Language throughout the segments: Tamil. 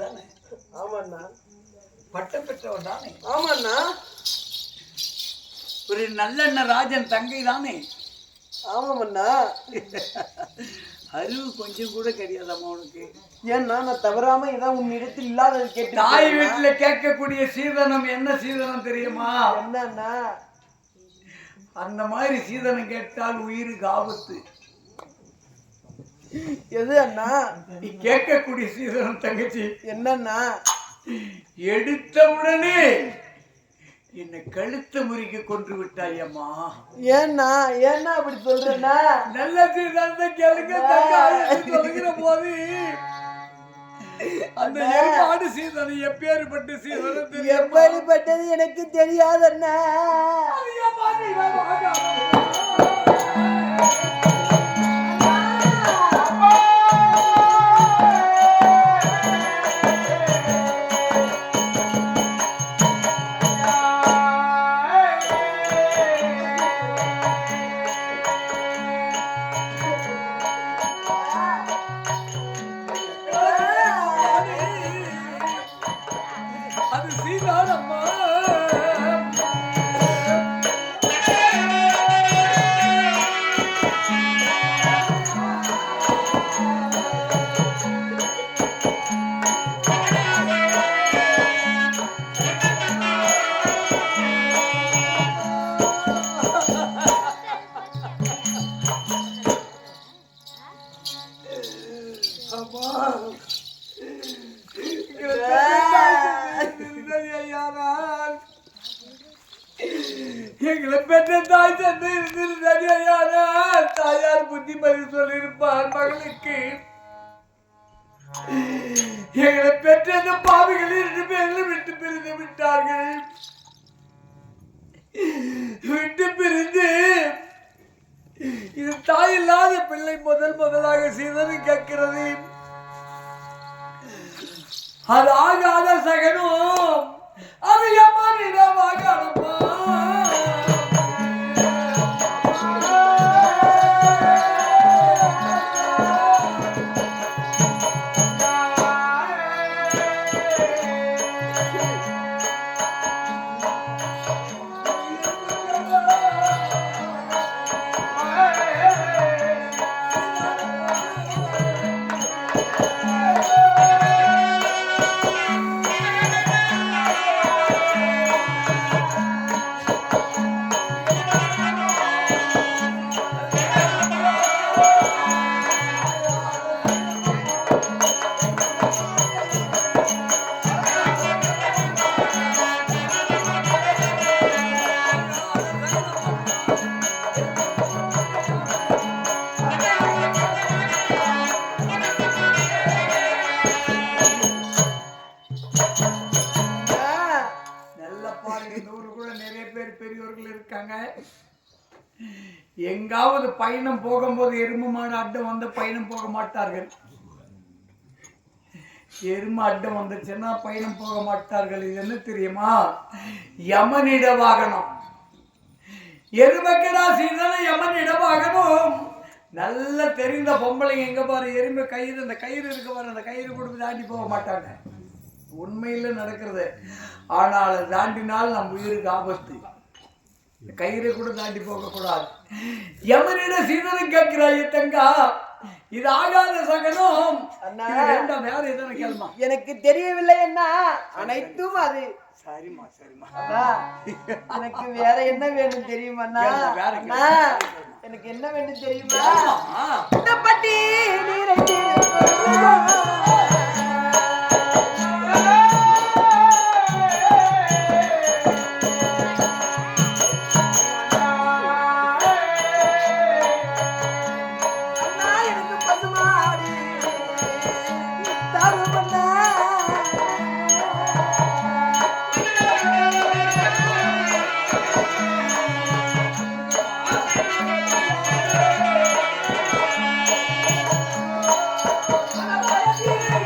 தானே? ஆமாண்ணா. பட்டம் பெற்றவன் தானே? ஆமாண்ணா. ஒரு நல்லெண்ண ராஜன் தங்கை தானே? ஆமாண்ணா. அறிவு கொஞ்சம் கூட கிடையாதம்மா உனக்கு. ஏன்னா நான் தவறாம இதான் உன்னிடத்தில் இல்லாதது கேட்டு தாய் வீட்டுல கேட்கக்கூடிய சீதனம் என்ன சீதனம் தெரியுமா? என்னன்னா அந்த மாதிரி சீதனம் கேட்டால் உயிருக்கு ஆபத்து. எது அண்ணா? நீ கேட்கக்கூடிய சீதனம் தங்கச்சி என்னன்னா, எடுத்த உடனே என்னை கழுத்த முறிக்க கொன்று விட்டாயம்மா. ஏன்னா ஏன்னா அப்படி சொல்றேன்னா? நல்ல சீதனத்தை கேளுங்க சொல்லுகிற போது அந்த ஏற்பாடு சீதனம் எப்பேற்பட்ட சீதனம் எப்படிப்பட்டது எனக்கு தெரியாதண்ணா. எங்களை பெற்ற தாய் தந்தை தாயார் புத்திமதி சொல்லியிருப்பார் மகளுக்கு. எங்களை பெற்ற இந்த பாவிகள் 2 பேர்களும் விட்டு பிரிந்து விட்டார்கள். விட்டு பிரிந்து இது தாய் இல்லாத பிள்ளை முதலாக சீதனை கேட்கிறது. அது ஆகாத சகனும் அது எம்மானிடமாக அனுப்பா. எங்காவது பயணம் போகும்போது எருமை மாடு அட்டம் வந்து பயணம் போக மாட்டார்கள். எருமை அட்டம் வந்துச்சுன்னா பயணம் போக மாட்டார்கள். இது என்ன தெரியுமா? யமனிட வாகனம். எருமைக்கடா சீதனம் யமனிட வாகனம். நல்லா தெரிந்த பொம்பளைங்க எங்க பாரு எருமை கயிறு, அந்த கயிறு இருக்க பாரு, அந்த கயிறு கொடுத்து தாண்டி போக மாட்டாங்க. உண்மையில நடக்கிறது. ஆனால் தாண்டினால் நம் உயிருக்கு ஆபத்து. கயிறை கூட தாண்டி போக கூடாது. யமனிட சீதனம் கேட்கிறாய் தங்கா, இது ஆகாத சகனம். வேற எதனா கேள்மா? எனக்கு தெரியவில்லை என்ன அனைத்தும் அது. சரிமா சரிமா. எனக்கு வேற என்ன வேணும் தெரியுமா? எனக்கு என்ன வேணும் தெரியுமா? இந்த பட்டி நீரை Yeah.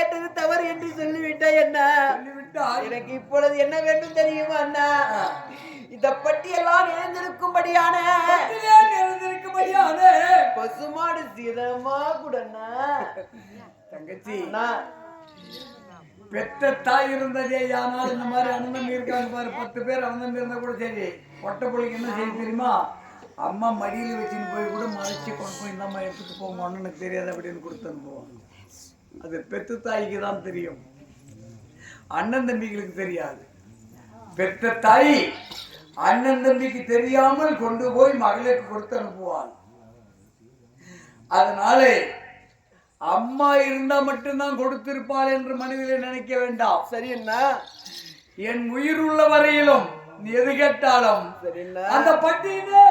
கேட்டது தவறு என்று சொல்லிவிட்டேன் என்ன. எனக்கு இப்பொழுது என்ன வேண்டும் தெரியுமா அண்ணா? இந்த பட்டியெல்லாம் நிறைந்திருக்கும்படியான பசுமாடு சீதனமா கூடண்ணா. தங்கச்சி பெத்த தாய் இருந்ததே, ஆனால் இந்த மாதிரி அண்ணன் இருக்காங்க பாரு, 10 பேர் அண்ணன் இருந்தா கூட சரி, பொட்டை பிள்ளைக்கு என்ன செய்ய தெரியுமா, அம்மா மடியில் வச்சுன்னு போய் கூட மறைச்சி கொண்டு போய் இந்த மாதிரி எடுத்துட்டு போங்க, அண்ணனுக்கு தெரியாது அப்படின்னு கொடுத்து அனுப்புவோம். அது பெத்த தாய்க்கு தான் தெரியும், அண்ணன் தம்பிகளுக்கு தெரியாது. பெத்த தாய் அண்ணன் தம்பிக்கு தெரியாமல் கொண்டு போய் மகளுக்கு கொடுத்து அனுப்புவாள். அதனால அம்மா இருந்தா மட்டும்தான் கொடுத்திருப்பாள் என்று மனதிலே நினைக்க வேண்டாம். சரி என்ன, என் உயிர் உள்ள வரையிலும் நீ எது கேட்டாலும் அந்த பட்டியலே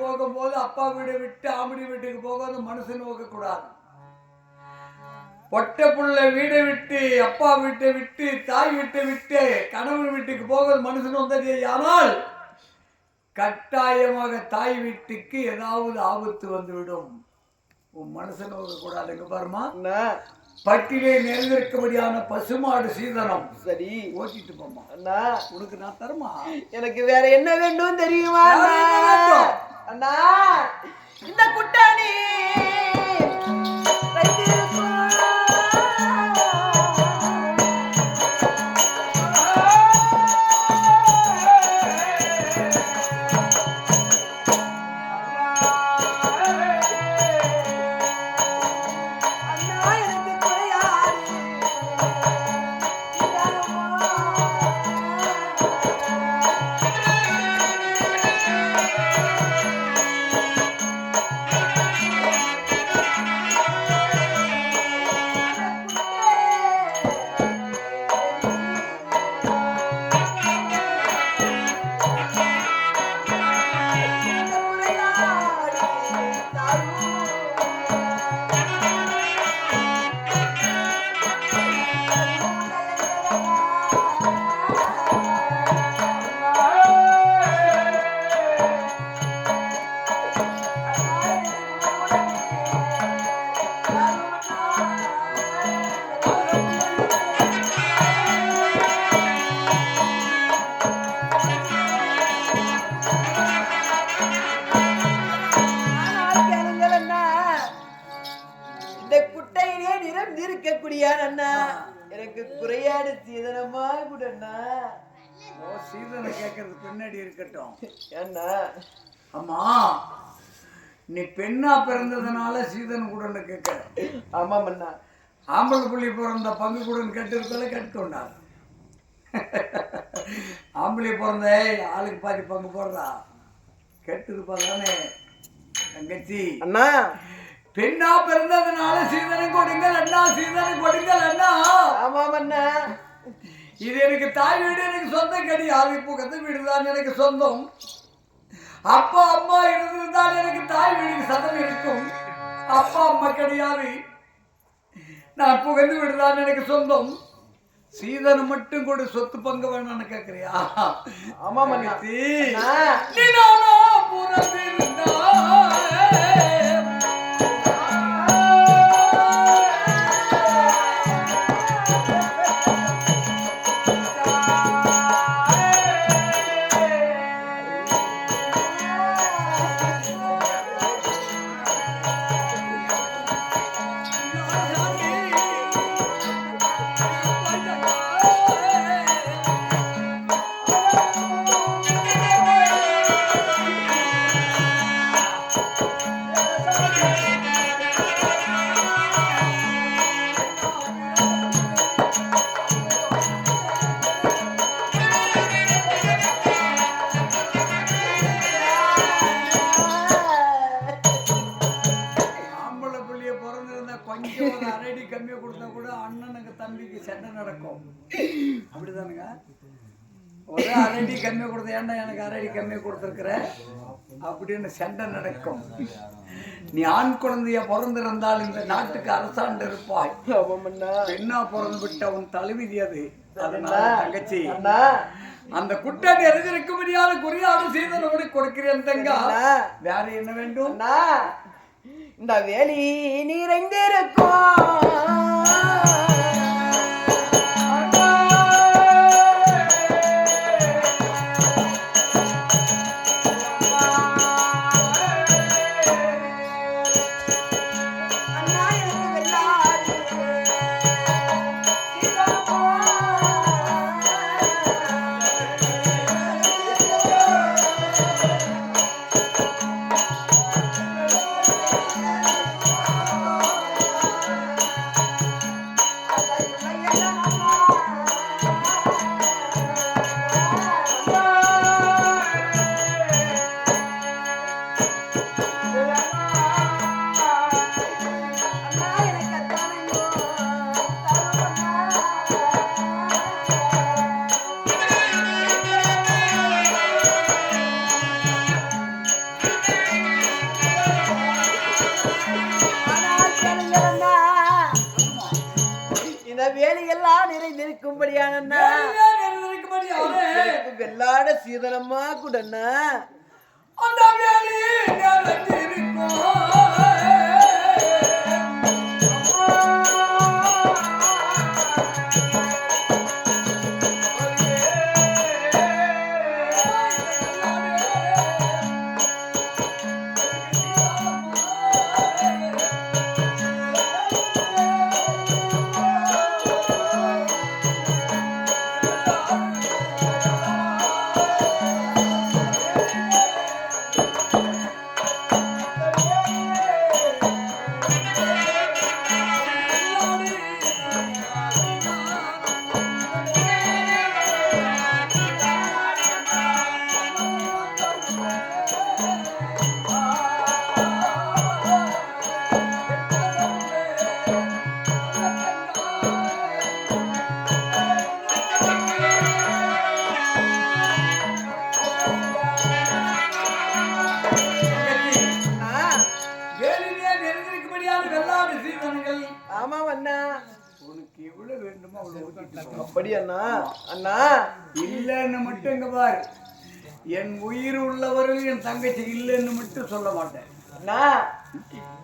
போகும்போது அப்பா வீடு விட்டு ஆம்படி வீட்டுக்கு போகாது மனசு நோக்க கூடாது. பொட்டை புள்ள வீடை விட்டு அப்பா வீட்டை விட்டு தாய் வீட்டை விட்டு கணவன் வீட்டுக்கு போகாது மனுஷன் வந்ததே, ஆனால் கட்டாயமாக தாய் வீட்டுக்கு ஏதாவது ஆபத்து வந்துவிடும். உன் மனசு நோக்க கூடாதுங்க பாருமா. பட்டிலே நிறைந்திருக்கபடியான பசுமாடு சீதனம் சரி ஓட்டிட்டு போமா அண்ணா. உனக்கு நான் தரமா? எனக்கு வேற என்ன வேண்டும் தெரியுமா அண்ணா? இந்த குட்டாணி எனக்கு குறையாடு சீதனமா கூடண்ணா. சீதனை கேட்கறது பின்னாடி இருக்கட்டும். ஏன்னா அம்மா நீ பெண்ணா பிறந்ததுனால சீதன் கூடன்னு கேட்க. ஆமாம் அண்ணா. ஆம்பளை புள்ளி பிறந்த பங்கு கூடன்னு கேட்டிருக்கல கேட்டுக்கொண்டார். ஆம்பளை பிறந்த ஆளுக்கு பாதி பங்கு போடுறா கேட்டிருப்பா தானே தங்கச்சி. அண்ணா பெண்ணா பிறந்ததுனால சீதனை கொடுங்கள் அண்ணா, சீதனை கொடுங்கள் அண்ணா. ஆமாம் அண்ணா. இது எனக்கு தாய் வீடு, எனக்கு சொந்தம் கிடையாது. இப்போ கத்து வீடு தான் எனக்கு சொந்தம். அப்பா அம்மா இருந்திருந்தால் எனக்கு தாய் வீடு சதம் இருக்கும். அப்பா அம்மா கிடையாது. நான் புகழ்ந்து விடுதான் எனக்கு சொந்தம். சீதனை மட்டும் கூட சொத்து பங்கு வேணும்னு கேட்கறியா? ஆமா மன்னி. நீ நானா புறந்திருந்தா ஒரு அரடி கம்மியா கொடுத்தா கூட அண்ணனுக்கு தம்பிக்கு சண்டை நடக்கும். அப்படிதானுங்க? ஒரு அரடி கம்மியா கொடுத்த ஏன்டா எனக்கு அரடி கம்மியா கொடுத்துருக்குற அப்படின்னு சண்டை நடக்கும். நீ ஆண் குழந்தைய பிறந்திருந்தால் இந்த நாட்டுக்கு அரசாண்டு இருப்பாய். பெண்ணா பிறந்து விட்ட உன் தலைவிதி அது. அதனால தங்கச்சி அந்த குட்டாடி அறிஞ்சிருக்க முடியாத குறியாடு செய்தனோடு கொடுக்கிறேன் தங்கா. வேற என்ன வேண்டும்? இந்த வேலி நிறைந்திருக்கும் வெள்ளாட சீதனமா கூடன்னா அந்த வேலி நிறைந்திருக்கும். அப்படி அண்ணா அண்ணா இல்லன்னு மட்டும் இங்க பாரு. என் உயிர் உள்ளவர்கள் என் தங்கச்சி இல்லைன்னு மட்டும் சொல்ல மாட்டேன். அண்ணா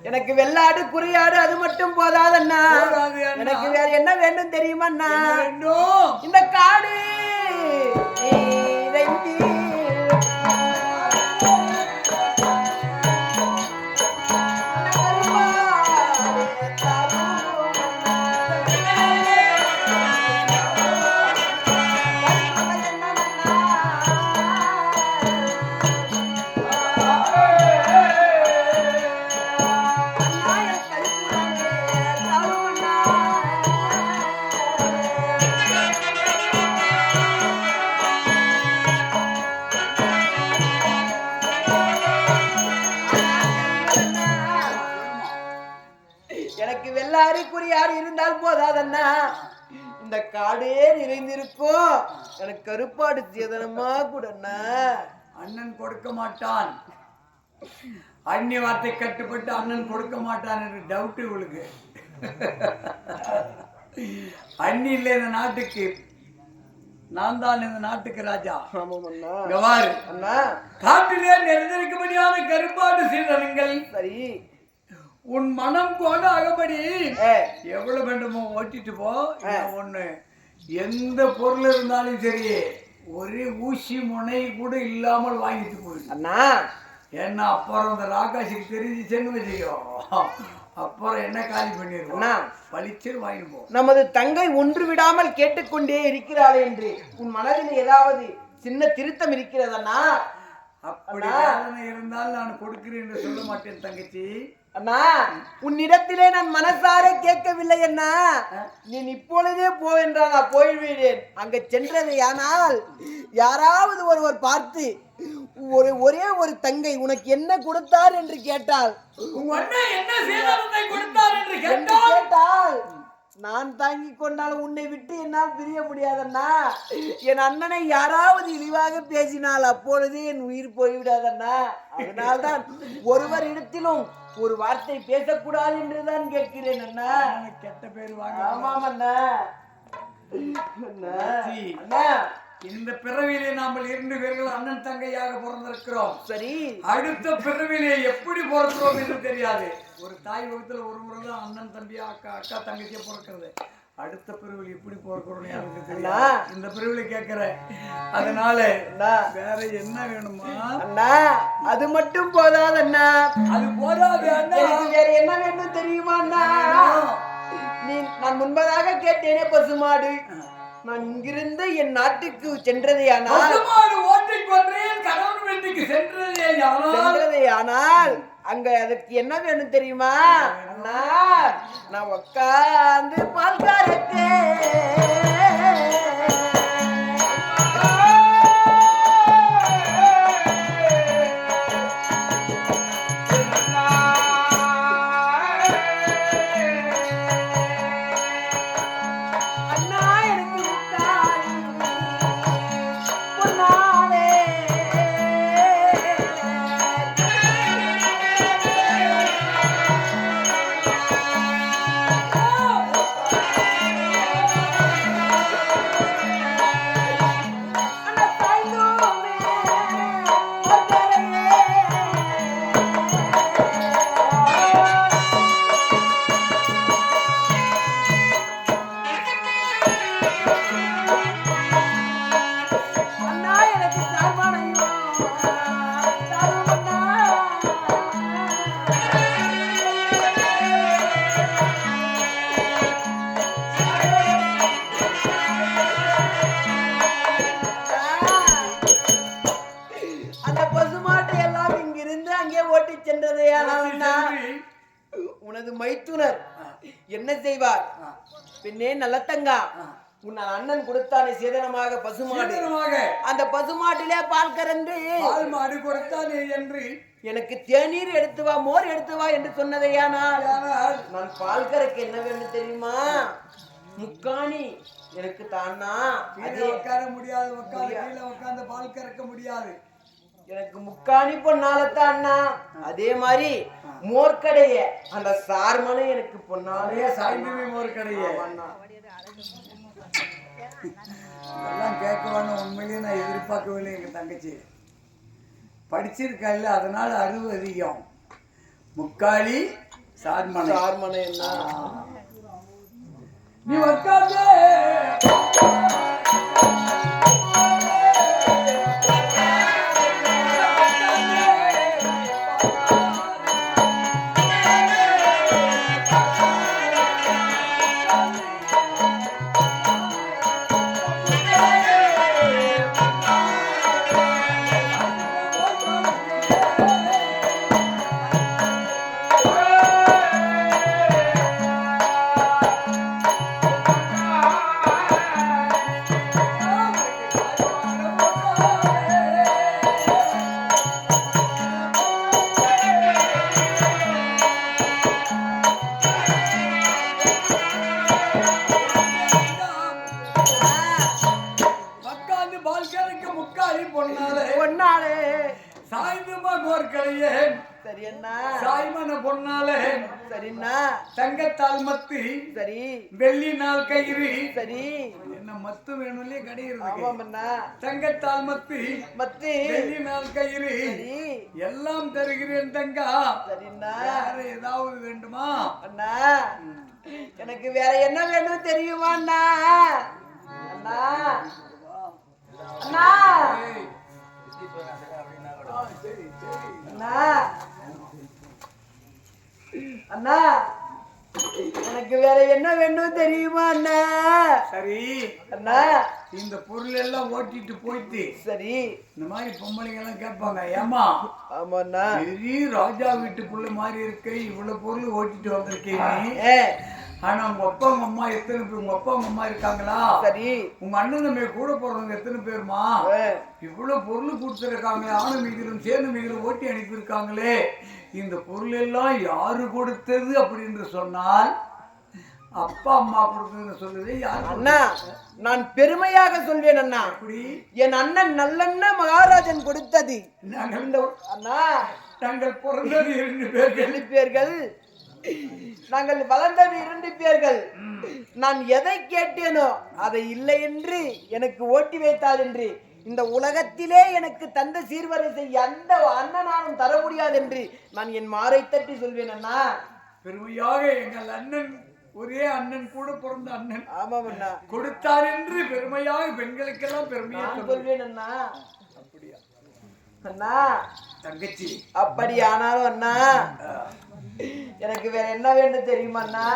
எனக்கு வெள்ளாடு குறியாடு அது மட்டும் போதாதண்ணா. எனக்கு வேற என்ன வேண்டும் தெரியுமா அண்ணா? இந்த காடு எனக்கு வெள்ளாரி குறியாடு இருந்தால் போதாதண்ணா. இந்த காடே நிறைந்திருக்கும். எனக்கு கருப்பாடு சேதனமா கூடண்ணா. அண்ணன் கொடுக்க மாட்டான். அந்நிய வார்த்தை கட்டுப்பட்டு அண்ணன் கொடுக்க மாட்டான் என்று டவுட் இவளுக்கு. அண்ணி இல்லை இந்த நாட்டுக்கு, நான் தான் இந்த நாட்டுக்கு ராஜா. காட்டிலே நிறைந்திருக்க முடியாத கருப்பாடு சீதனங்கள். சரி, உன் மனம் போல அகபடி எவ்வளவு வேண்டுமோ ஓட்டிட்டு போ. ஒண்ணு எந்த பொருள் இருந்தாலும் சரி ஒரே ஊசி முனை கூட இல்லாமல் வாங்கிட்டு போயிடு அண்ணா. ஏன்னா அப்புறம் அந்த ராகாசிக்கு தெரிஞ்சுச்சேன்னு வச்சுக்கோ, அப்புறம் என்ன காலி பண்ணிருக்கோம். பழிச்சு வாங்கிட்டு போ. நமது தங்கை ஒன்று விடாமல் கேட்டுக்கொண்டே இருக்கிறாள் என்று உன் மனதில் ஏதாவது சின்ன திருத்தம் இருக்கிறதண்ணா? அப்படி இருந்தால் நான் கொடுக்கிறேன் என்று சொல்ல மாட்டேன் தங்கச்சி. அண்ணா, உன்னிடத்திலே நான் மனசார கேட்கவில்லை அண்ணா. நீ இப்பொழுதே போ என்றால் நான் போய்விடுவேன். அங்க சென்றது ஆனால் யாராவது ஒருவர் பார்த்து ஒரே ஒரு தங்கை உனக்கு என்ன கொடுத்தார் என்று கேட்டால் உங்க அண்ணன் என்ன சீதனத்தை கொடுத்தார் என்று என்று கேட்டால் நான் தாங்கி கொண்டால் உன்னை விட்டு என்னால் பிரிய முடியாதண்ணா. என் அண்ணனை யாராவது இழிவாக பேசினால் அப்பொழுது என் உயிர் போய்விடாதண்ணா. அதனால்தான் ஒருவர் இடத்திலும் ஒரு வார்த்தை பேசக்கூடாது என்றுதான் கேட்கிறேன் அண்ணா. கெட்ட பேர் வாங்க. ஆமாம் அண்ணா. அண்ணா இந்த பிறவிலே நாம 2 பேர்கள் அண்ணன் தங்கையாக பிறந்திருக்கிறோம். சரி, அடுத்த பிறவிலே எப்படி பிறக்கிறோம் என்று தெரியாது. ஒரு தாய் வகுத்துல ஒரு முறை தான் அண்ணன் தம்பி அக்கா தங்கச்சியா பிறக்கிறது. அடுத்த பிறவில எப்படி பிறக்கிறோம் யாருக்கு தெரியாது. இந்த பிறவில கேட்கிறேன். அதனால வேற என்ன வேணுமா அண்ணா? அது மட்டும் போதாது அண்ணா. அது போதாது அண்ணா. வேற என்ன வேணும் தெரியுமா அண்ணா? நான் முன்பதாக கேட்டேனே பசுமாடு, நான் இங்கிருந்து என் நாட்டுக்கு சென்றதேயானால் சென்றதேயானால் அங்க அதுக்கு என்ன வேணும் தெரியுமா அண்ணா? நான் உட்கார்ந்து பால் உனது மைத்துனர் என்ன செய்வார்? பின்னே நல்லத்தங்கா, உன் அண்ணன் கொடுத்தானே சேதனமாக பசுமாடு, அந்த பசுமாட்டிலே பால் கறந்து பால் மாடு கொடுத்தானே என்று எனக்கு தேநீர் எடுத்து வா, மோர் எடுத்து வா என்று சொன்னதையானால் நான் பால் கறக்க என்ன வேணும் தெரியுமா? முக்காணி எனக்கு தானா. அதே உட்கார முடியாது, கீழே உட்கார்ந்து பால் கறக்க முடியாது. எனக்கு முக்காணி பொன்னாலத்தான் அண்ணா. அதே மாதிரி மோர்க்கடைய அந்த சார்மனை எனக்கு பொன்னாலே சாய்ந்தவி மோர்க்கடைய இதெல்லாம் கேட்கவான உண்மையிலேயே நான் எதிர்பார்க்கவில்லை. எங்க தங்கச்சி படிச்சிருக்கா இல்ல, அதனால அறிவு அதிகம். முக்காளி சார்மனை என்ன நீ உட்கார்ந்து தங்கத்தால் மத்து, சரி, வெள்ளி நாள் கயிறு, சரி, என்ன மத்து வேணும்லே கிடையாது. தங்கத்தால் மத்து, வெள்ளி நாள் கயிறு எல்லாம் தருகிறேன் தங்கா. வேற ஏதாவது வேண்டுமா அண்ணா? எனக்கு வேற என்ன வேணும் தெரியுமா அண்ணா? அண்ணா அண்ணா அண்ணா அண்ணா எனக்கு வேற என்ன வேணும் தெரியுமா அண்ணா? சரி அண்ணா, இந்த பொருள் எல்லாம் ஓட்டிட்டு போயிட்டு சரி இந்த மாதிரி பொம்பளைங்க எல்லாம் கேட்பாங்க, ஏமா ஆமாண்ணா பெரிய ராஜா வீட்டு புள்ள மாதிரி இருக்கு, இவ்வளவு பொருள் ஓட்டிட்டு வந்திருக்கீங்க, ஆனா உங்க அப்பா உங்க அம்மா எத்தனை பேர்? உங்க அப்பா உங்க அம்மா இருக்காங்களா? சரி. உங்க அண்ணன் தம்பி கூட போறவங்க எத்தனை பேருமா? இவ்வளவு பொருள் கொடுத்துருக்காங்களே, ஆணும் மிகிலும் சேர்ந்து மிகிலும் ஓட்டி அனுப்பியிருக்காங்களே, இந்த பொருள் எல்லாம் யாரு கொடுத்தது அப்படின்னு சொன்னால் அப்பா அம்மா கொடுத்ததுன்னு சொல்லுது. அண்ணா நான் பெருமையாக சொல்வேன் அண்ணா, என் அண்ணன் நல்லண்ணன் மகாராஜன் கொடுத்தது. அண்ணா நாங்கள் பிறந்தது 2 பேர்கள், நாங்கள் வளர்ந்தது 2 பேர்கள். நான் எதை கேட்டேனோ அதை இல்லை என்று எனக்கு ஓட்டி வைத்தாள் என்று இந்த உலகத்திலே எனக்கு தந்த சீர்வரிசை எந்த அண்ணனாலும் தர முடியாது என்று நான் என் மாரை தட்டி சொல்வேன் அண்ணா. பெருமையாக எங்கள் அண்ணன், ஒரே அண்ணன், கூட பிறந்த அண்ணன், ஆமாம் அண்ணா, கொடுத்தார் என்று பெருமையாக பெண்களுக்கெல்லாம் பெருமையாக சொல்வேன் அண்ணா. அப்படியா அண்ணா? தங்கச்சி அப்படி ஆனாலும் அண்ணா எனக்கு வேற என்ன வேண்டும் தெரியுமா அண்ணா?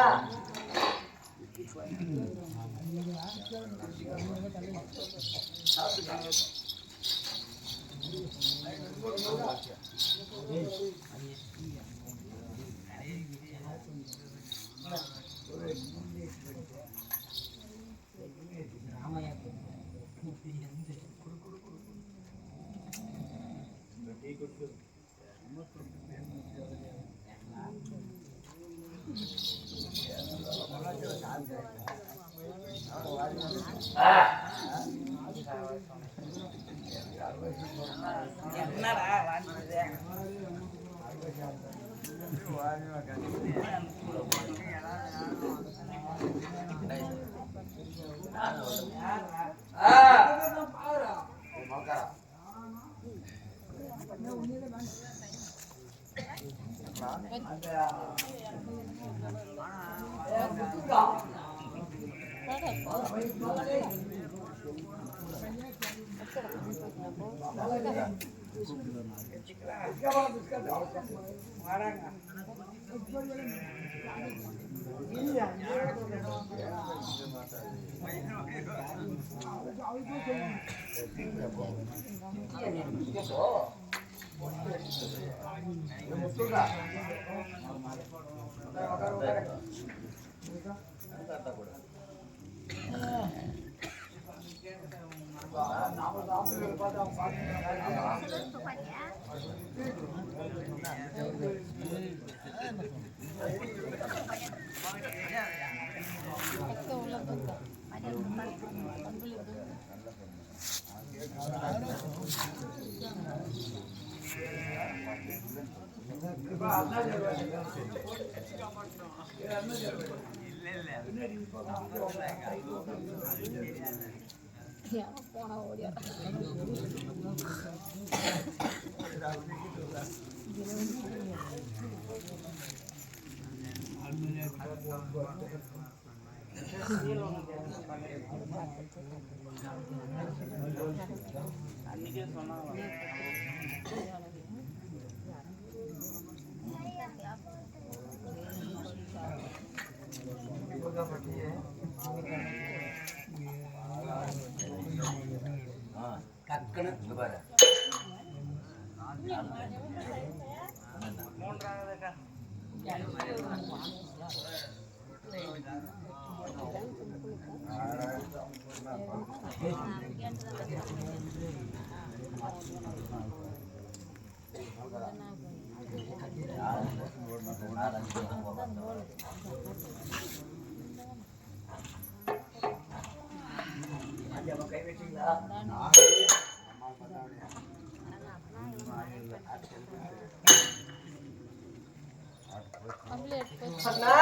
அண்ணா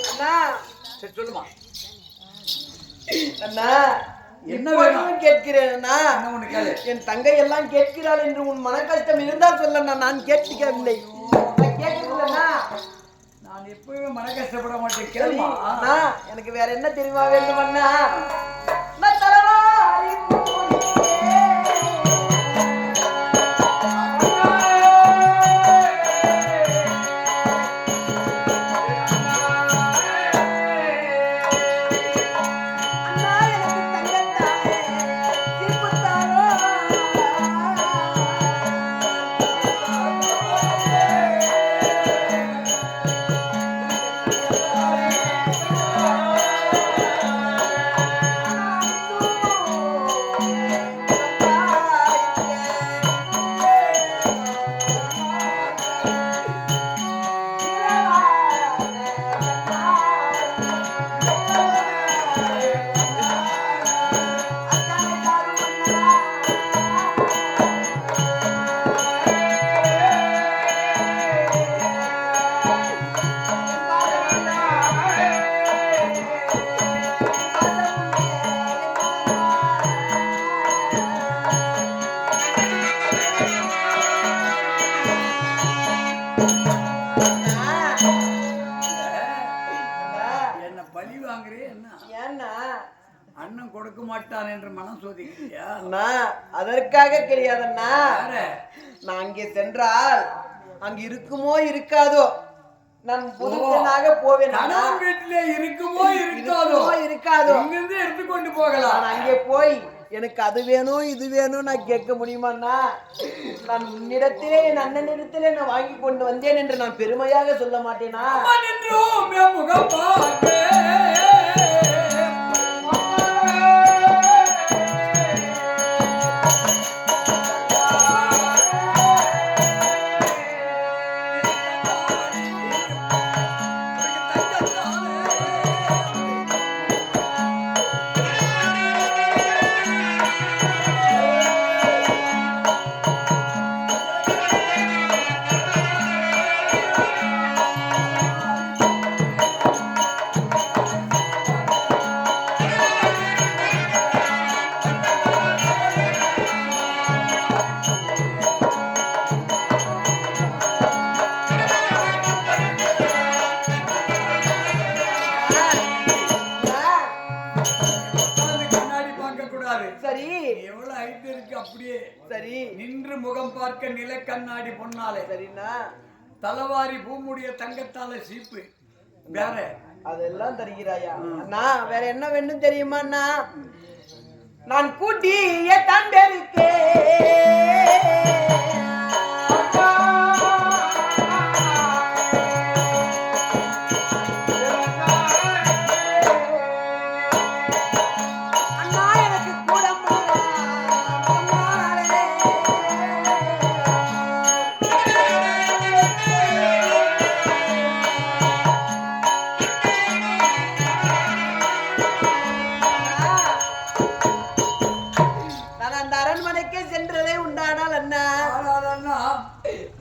அண்ணா சரி சொல்லுமா. அண்ணா என்ன வேணும் கேட்கிறேன் அண்ணா. என்ன ஒண்ணு கேளு. என் தங்கை எல்லாம் கேட்கிறாள் என்று உன் மன கஷ்டம் இருந்தால் சொல்ல, நான் கேட்கவில்லை. கேட்கவில்லைண்ணா. நான் எப்பவுமே மன கஷ்டப்பட மாட்டேன். கேளுமா. எனக்கு வேற என்ன தெரியுமா வேண்டும் அண்ணா? நான் தலைவாரி பழி வாங்குறே என்ன? ஏன்னா அண்ணன் கொடுக்க மாட்டான் என்று மனம் சோதிக்கிறியா? அண்ணா அதற்காக கிடையாதண்ணா. நான் அங்கே சென்றால் அங்க இருக்குமோ இருக்காதோ, நான் புதுப்பெண்ணாக போவேன். வீட்டிலே இருக்குமோ இருக்காதோ இங்கிருந்து எடுத்துக்கொண்டு போகலாம். நான் அங்கே போய் எனக்கு அது வேணும் இது வேணும் நான் கேட்க முடியுமாண்ணா? நான் உன்னிடத்திலே என் அண்ணனிடத்திலே நான் வாங்கி கொண்டு வந்தேன் என்று நான் பெருமையாக சொல்ல மாட்டேனா? நின்று முகம் பார்க்க நில கண்ணாடி பொன்னாலே. சரிண்ணா. தலவாரி பூமுடிய தங்கத்தால சீப்பு வேற அதெல்லாம் தருகிறாயா? அண்ணா வேற என்ன வேணும் தெரியுமா அண்ணா? நான் கூட்டிய தண்டருக்கே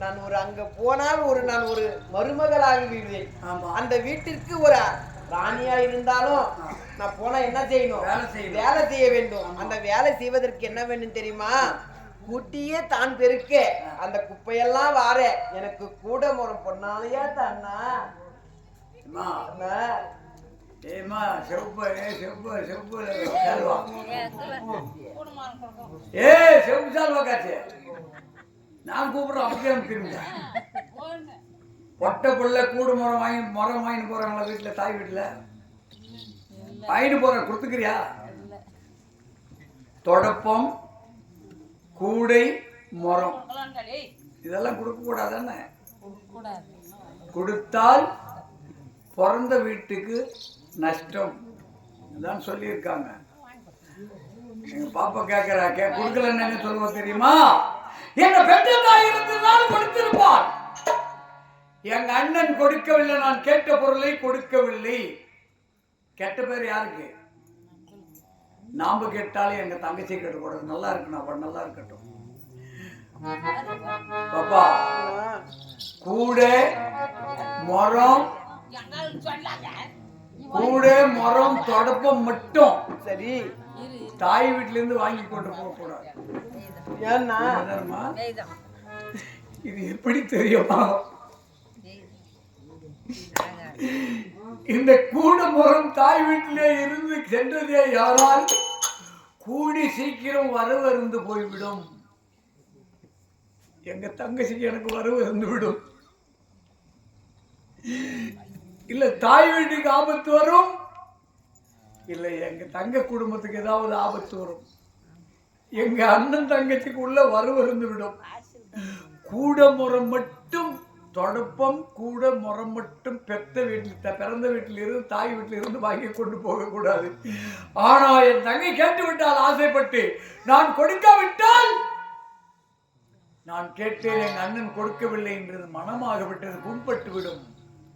நான் ஒரு அங்க போனால் நான் ஒரு மருமகளாகி விடுவேன். அந்த வீட்டிற்கு ஒரு ராணியா இருந்தாலும் நான் போனா என்ன செய்யணும்? வேலை செய்ய வேண்டும். அந்த வேலை செய்வதற்கு என்ன வேண்டும் தெரியுமா? கூட்டியே தான் பெருக்க அந்த குப்பையெல்லாம் வார எனக்கு கூட ஒரு பொண்ணாலையா தானா? நான் கூப்பிடுறேன். அப்படியே திரும்ப பொட்டை பிள்ளை கூடு மரம் வாங்கி போறாங்களா வீட்டுல? தாய் வீட்டுல வாங்கிட்டு போற கொடுத்துக்கிறியா? தொடப்பம் கூடை மரம் இதெல்லாம் கொடுக்க கூடாதானே? கொடுத்தால் பிறந்த வீட்டுக்கு நஷ்டம் தான் சொல்லியிருக்காங்க. எங்க பாப்பா கேட்கிறா, கொடுக்கலன்னு சொல்லுவா தெரியுமா? எங்க பெற்ற தாய் இருந்தாலும் கொடுத்திருப்பார். எங்க அண்ணன் கொடுக்கவில்லை, நான் கேட்ட பொருளை கொடுக்கவில்லை. கெட்ட பேர் யாருக்கு? நாம கேட்டாலே எங்க தங்கச்சி கேட்டக்கூடாது. நல்லா இருக்கணும், அவள் நல்லா இருக்கட்டும். பாப்பா கூட மரம் தொடப்பம் மட்டும் சரி தாய் வீட்டுல இருந்து வாங்கி கொண்டு போக கூடாது. இது எப்படி தெரியுமா? இந்த கூட மரம் தாய் வீட்டிலே இருந்து சென்றதே யாரால் கூடி சீக்கிரம் வரவு இருந்து போய்விடும். எங்க தங்கச்சிக்கு எனக்கு வரவு இருந்து விடும். இல்ல தாய் வீட்டுக்கு ஆபத்து வரும், இல்ல எங்க தங்க குடும்பத்துக்கு ஏதாவது ஆபத்து வரும். எங்க அண்ணன் தங்கச்சிக்கு உள்ள வரவு இருந்து விடும். கூட முறம் மட்டும் தொடப்பம் கூட முறம் மட்டும் பிறந்த வீட்டில் இருந்து தாய் வீட்டில் இருந்து வாங்கி கொண்டு போக கூடாது. ஆனா என் தங்கை கேட்டு விட்டால், ஆசைப்பட்டு நான் கொடுக்காவிட்டால், நான் கேட்டேன் எங்க அண்ணன் கொடுக்கவில்லை என்றது மனமாக விட்டது, புண்பட்டு விடும்.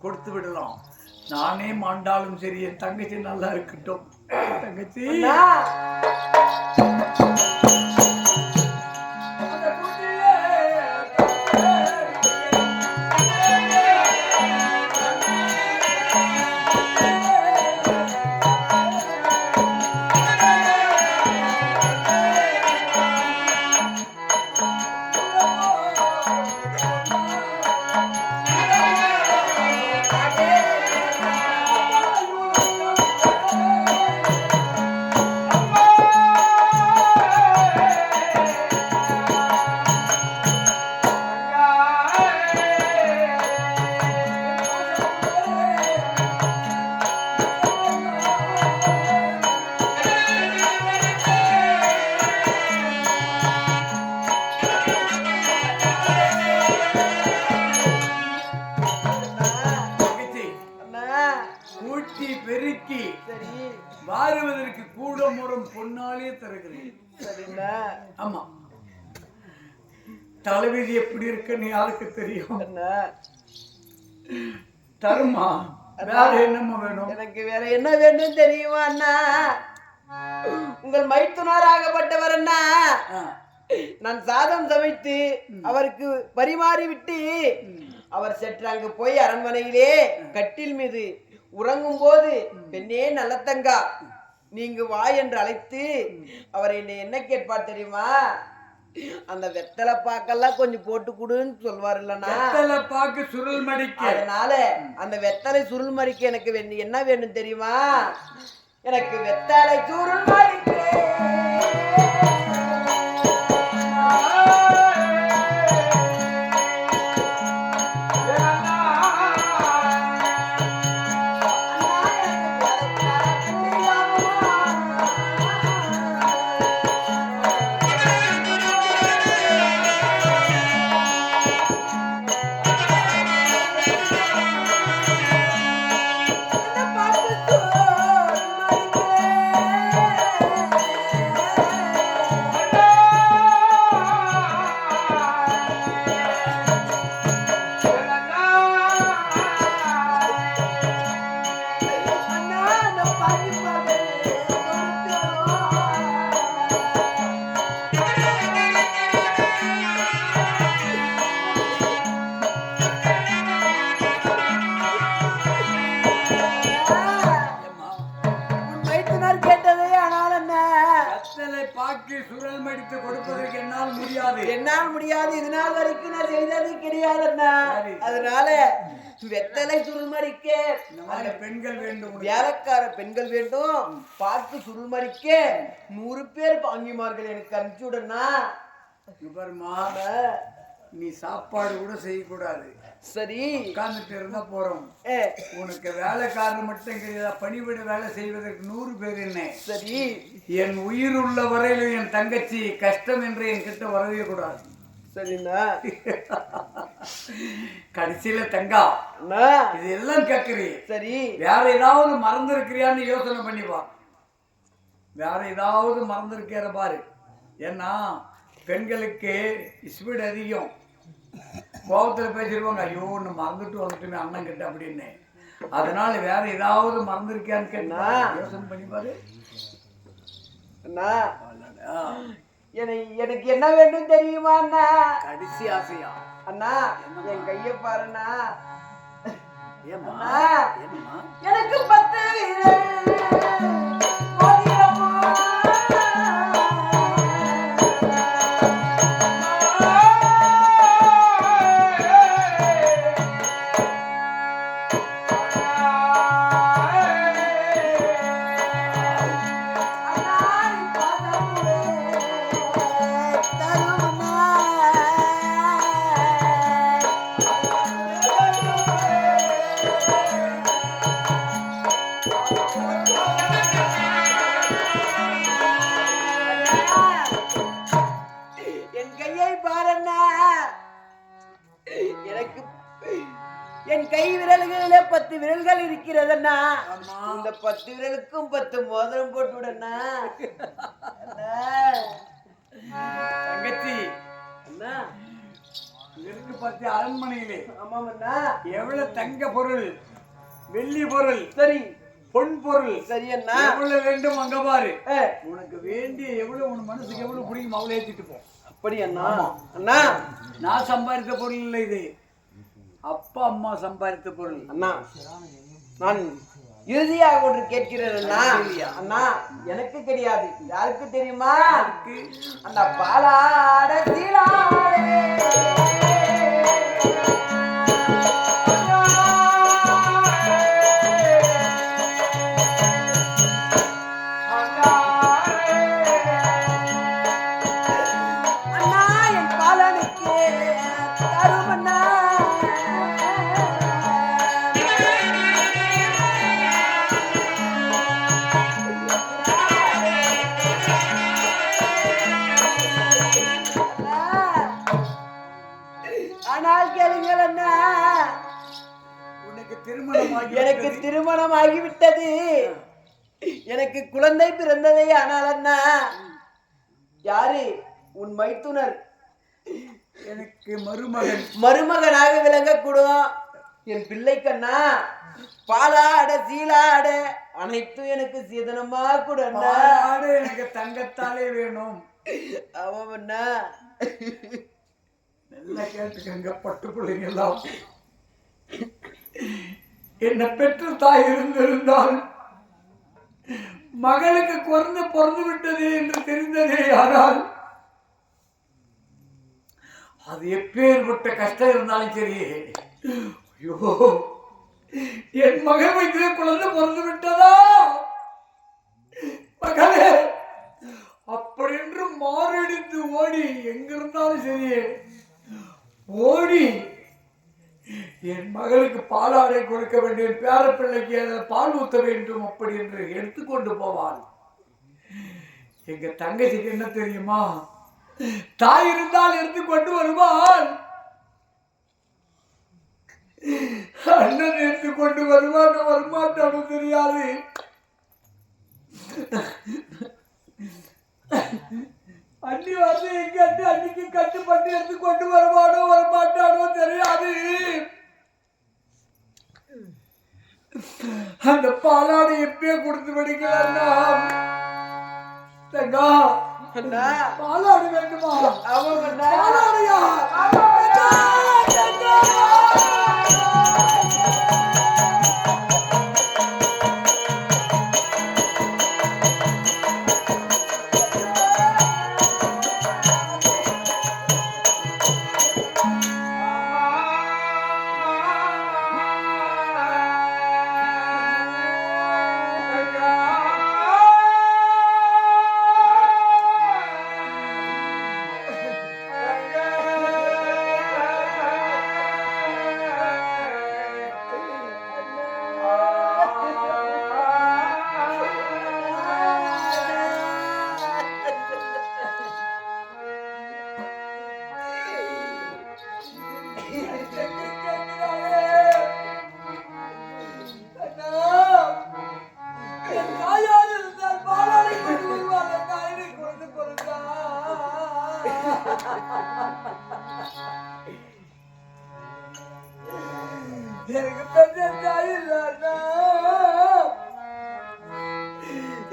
கொடுத்து விடலாம். நானே மாண்டாலும் சரி, என் தங்கச்சி நல்லா இருக்கட்டும். தங்கச்சி பெருக்கி சரி வாருவதற்கு கூட முறம் பொன்னாலே தருகிறேன். சரிண்ணா. ஆமா, தலைவிதி எப்படி இருக்குன்னு யாருக்கு தெரியும்? அண்ணா தருமா? வேற என்னமா வேணும்? எனக்கு வேற என்ன வேண்டும் தெரியுமா அண்ணா? உங்கள் மைத்துனராகப்பட்டவர் அண்ணா, நான் சாதம் சமைத்து அவருக்கு பரிமாறி விட்டு அவர் சற்று அங்கு போய் அரண்மனையிலே கட்டில் மீது உறங்கும் போது, பெண்ணே நல்லத்தங்கா நீங்க வா என்று அழைத்து அவர் என்ன கேட்பார் தெரியுமா? அந்த வெத்தலை பாக்கெல்லாம் கொஞ்சம் போட்டு கொடுன்னு சொல்வார் இல்லன்னா, வெத்தலை பாக்கு சுருள் மடிக்க. அதனால அந்த வெத்தலை சுருள் மடிக்க எனக்கு என்ன வேணும் தெரியுமா? எனக்கு வெத்தலை சுருள் மடிக்க. என்னால் முடியாது. இது நாள் வரைக்கும் நான் செய்தது கிடையாது. அதனால வெத்தலை சுருள்மடிக்க பெண்கள் வேண்டும், வேலைக்கார பெண்கள் வேண்டும். பார்த்து சுருள்மடிக்க 100 பேர் பாங்கிமார்கள் எனக்கு அனுப்பிச்சு விடனா. நீ சாப்பாடு கூட செய்யக்கூடாது. சரி, உட்கார்ந்துட்டு இருந்தா போறோம். உனக்கு வேலைக்காரன் மட்டும் கிடையாது, பணிவிட வேலை செய்வதற்கு 100 பேர். என்ன சரி, என் உயிர் உள்ள வரையிலும் என் தங்கச்சி கஷ்டம் என்று என் கிட்ட வரவே கூடாது. சரிண்ணா. கடைசியில தங்கா இதெல்லாம் கேட்கிறீ. சரி, வேற ஏதாவது மறந்துருக்கிறியான்னு யோசனை பண்ணிப்பா. வேற ஏதாவது மறந்துருக்கிற பாரு. ஏன்னா பெண்களுக்கு ஸ்பீடு அதிகம். கோபத்தில் பேசிடுவாங்க, ஐயோ ஒன்று மறந்துட்டு வந்துட்டுமே அண்ணன் கிட்ட அப்படின்னு. அதனால வேற ஏதாவது மறந்துருக்கியான்னு கேட்டா யோசனை பண்ணிப்பாரு. எனக்கு என்ன வேண்டும் தெரியுமா அண்ணா? கடைசி ஆசையா அண்ணா? என் கைய பாருண்ணா. ஏம்மா எனக்கு 10 என் கை விரல்களிலே 10 விரல்கள் இருக்கிறதண்ணா. இந்த 10 விரலுக்கும் 10 மோதிரம் போட்டு விடண்ணா. தங்கச்சி அண்ணா இருக்கு 10 அரண்மனையிலே. ஆமாமண்ணா. எவ்வளவு தங்க பொருள், வெள்ளி பொருள், சரி, பொன் பொருள், சரி அண்ணா, எவ்வளவு வேண்டும் அங்க பாரு. உனக்கு வேண்டிய எவ்வளவு உன் மனசுக்கு எவ்வளவு பிடிக்கும் அவ்வளவு ஏற்றிட்டு போ. அப்படி அண்ணா? அண்ணா நான் சம்பாதித்த பொருள் இல்லை இது, அப்பா அம்மா சம்பாதித்த பொருள். அண்ணா நான் இறுதியாக ஒன்று கேட்கிறேன் அண்ணா. அண்ணா எனக்கு கிடையாது, யாருக்கு தெரியுமா? அந்த பாலாட சீலாடே ஆனால் எனக்கு திருமணம் ஆகிவிட்டது. எனக்கு குழந்தை பிறந்ததே. ஆனால் அண்ணா யாரு உன் மைத்துனர் எனக்கு மருமகனாக விளங்கக்கூடும் என் பிள்ளைக்கண்ணா. பாலாட சீலாட அனைத்தும் எனக்கு சீதனமா கூட எனக்கு தங்கத்தாலே வேணும். அவன்னா நல்லா கேட்டுக்கங்க பட்டு பிள்ளைங்க எல்லாம். என்ன பெற்ற தாய் இருந்திருந்தால் மகளுக்கு குறைந்து பிறந்து விட்டது என்று தெரிந்ததே. ஆனால் அது எப்பேற்பட்ட கஷ்டம் இருந்தாலும் சரி, ஐயோ என் மகள் வயிற்றிலே குழந்தை பிறந்து விட்டதா மகளே அப்படி என்று மாரடித்து ஓடி எங்கிருந்தாலும் சரி ஓடி என் மகளுக்கு பாலாடை கொடுக்க வேண்டும், பேர பிள்ளைக்கு பால் ஊத்த வேண்டும் அப்படி என்று எடுத்துக்கொண்டு போவாள். எங்க தங்கச்சிக்கு என்ன தெரியுமா, தாய் இருந்தால் எடுத்துக்கொண்டு வருவாள், அண்ணன் எடுத்துக்கொண்டு வருவான் வரமாட்டானு தெரியாது. அண்ணி வந்து எங்க அன்னைக்கு கட்டுப்பட்டு எடுத்துக்கொண்டு வருவானோ வரமாட்டானோ தெரியாது. அந்த பாலாடை எப்பயே கொடுத்து விடுகிறான். பாலாடு வேண்டுமா? பாலாடையா? எனக்கு பெற்ற தாய் இல்லைன்னா,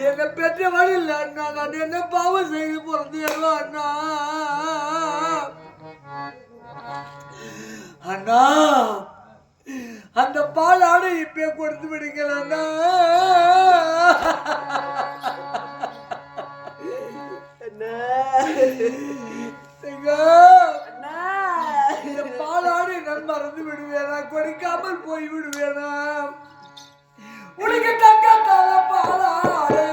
என்ன பெற்றவள் இல்லைன்னா நான் என்ன பாவம் செய்து பிறந்தேன்னா அண்ணா அந்த பாலாடை இப்ப கொடுத்து விடுங்களா. பாலாடை நான் மறந்து விடுவேனா, கொடுக்காமல் போய் விடுவேனா, உனக்கு தக்கத்தால பாலாடை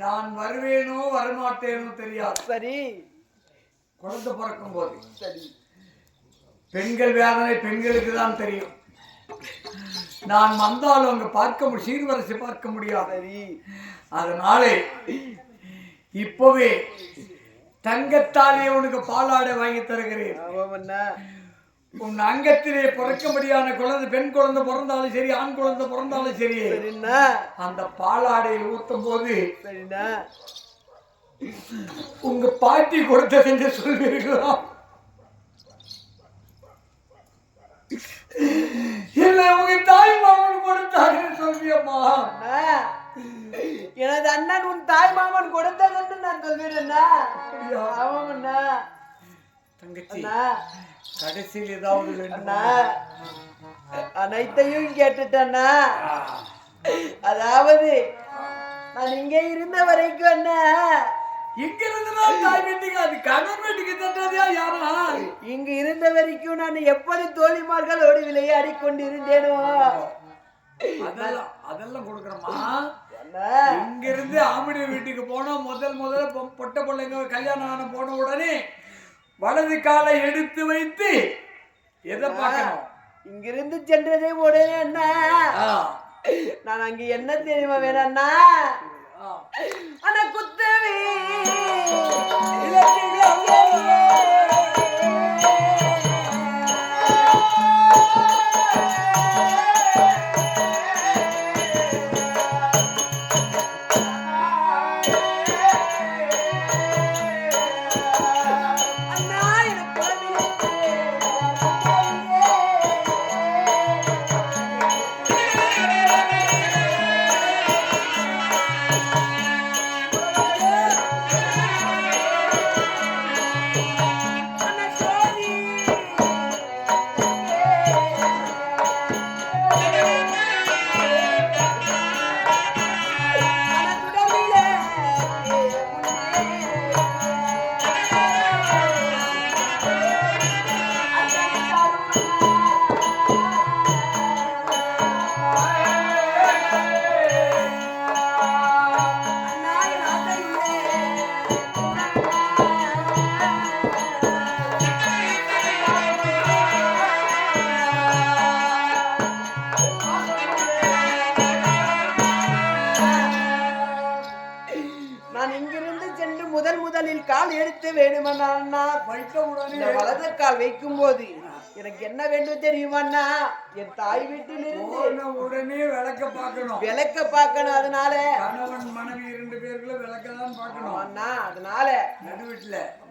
நான் வருவேனோ வரமாட்டேனோ தெரியாது. சரி, குழந்தை பிறக்கும் போது சரி பெண்கள் வேதனை பெண்களுக்கு தான் தெரியும். நான் வந்தாலும் அங்க பார்க்க சீர்வரிசை பார்க்க முடியாது. சரி, அதனாலே இப்பவே தங்கத்தாலே உனக்கு பாலாடை வாங்கி தருகிறேன். உன் அங்கத்திலே பிறக்கும்படியான குழந்தை பெண் குழந்தை பிறந்தாலும் சரி ஆண் குழந்தை பிறந்தாலும் சரி அந்த பாலாடையை ஊத்தும் போது உங்க பாட்டி கொடுத்தது என்று சொல்வீர்களாம், இல்லை உங்க தாய் மாமன் கொடுத்தாருன்னு சொல்வியம்மா. எனது அண்ணன் உன் தாய் மாமன் கொடுத்தது என்று நான் சொல்கிறேன். தங்கச்சி கடைசியில் ஏதாவது அனைத்தையும் கேட்டுட்டேன்னா, அதாவது நான் இங்க இருந்த வரைக்கும் என்ன இங்க இருந்துதான் தாய் வீட்டுக்கு அது கணவன் வீட்டுக்கு தட்டதா யாரா இங்க இருந்த வரைக்கும் நான் எப்படி தோழிமார்களோடு விளையாடி கொண்டிருந்தேனோ அதெல்லாம் அதெல்லாம் கொடுக்குறோமா இங்க இருந்து ஆம்படி வீட்டுக்கு போனோம் முதல்ல பொட்ட பிள்ளைங்க கல்யாணம் ஆன போன உடனே வலது காலை எடுத்து வைத்து எதை பார்க்கணும் இங்கிருந்து சென்றதே உடனே என்ன நான் அங்க என்ன தெரியுமா வேணா ஆனா குத்தவே முதலில் கால் எடுத்து வேணுமண்ணா வலது கால் வைக்கும் போது எனக்கு என்ன வேண்டும் தெரியுமாண்ணா என் தாய் வீட்டில் இருந்து உடனே விளக்க பார்க்கணும் அதனால கணவன் மனைவி 2 பேருக்குள்ள விளக்கதான் பார்க்கணும் அண்ணா அதனால